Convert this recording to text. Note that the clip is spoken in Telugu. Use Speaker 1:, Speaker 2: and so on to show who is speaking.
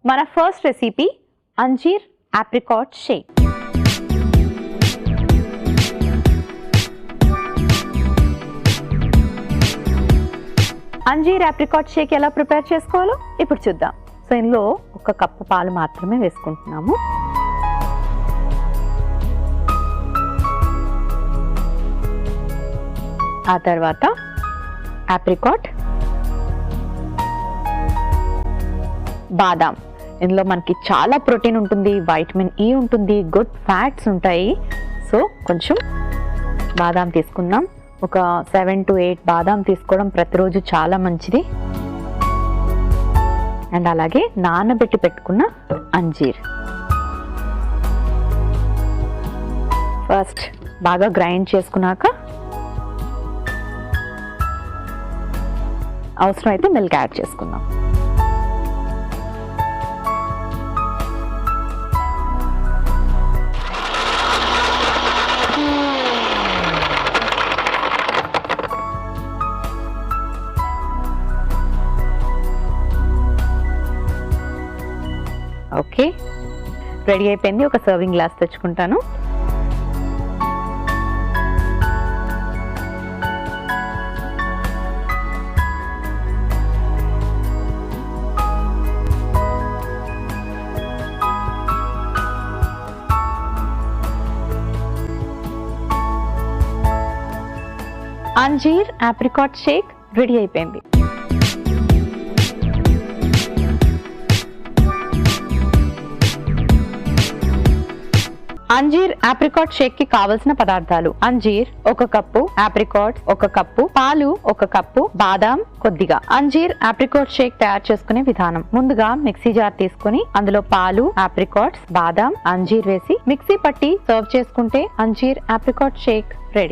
Speaker 1: మన ఫస్ట్ రెసిపీ అంజీర్ ఆప్రికాట్ షేక్. అంజీర్ ఆప్రికాట్ షేక్ ఎలా ప్రిపేర్ చేసుకోవాలో ఇప్పుడు చూద్దాం. సో ఇందులో 1 కప్పు పాలు మాత్రమే వేసుకుంటున్నాము. ఆ తర్వాత ఆప్రికాట్, బాదాం. ఇందులో మనకి చాలా ప్రోటీన్ ఉంటుంది, వైటమిన్ ఈ ఉంటుంది, గుడ్ ఫ్యాట్స్ ఉంటాయి. సో కొంచెం బాదాం తీసుకుందాం. ఒక 7 to 8 బాదాం తీసుకోవడం ప్రతిరోజు చాలా మంచిది. అండ్ అలాగే నానబెట్టి పెట్టుకున్న అంజీర్ ఫస్ట్ బాగా గ్రైండ్ చేసుకున్నాక అవసరం అయితే మిల్క్ యాడ్ చేసుకుందాం. ఓకే, రెడీ అయిపోయింది. ఒక సర్వింగ్ గ్లాస్ తెచ్చుకుంటాను. అంజీర్ ఆప్రికాట్ షేక్ రెడీ అయిపోయింది. అంజీర్ ఆప్రికాట్ షేక్ కి కావలసిన పదార్థాలు: అంజీర్ 1 కప్పు, ఆప్రికాట్ 1 కప్పు, పాలు 1 కప్పు, బాదాం కొద్దిగా. అంజీర్ ఆప్రికాట్ షేక్ తయారు చేసుకునే విధానం: ముందుగా మిక్సీ జార్ తీసుకుని అందులో పాలు, ఆప్రికాట్స్, బాదాం, అంజీర్ వేసి మిక్సీ పట్టి సర్వ్ చేసుకుంటే అంజీర్ ఆప్రికాట్ షేక్ రెడీ.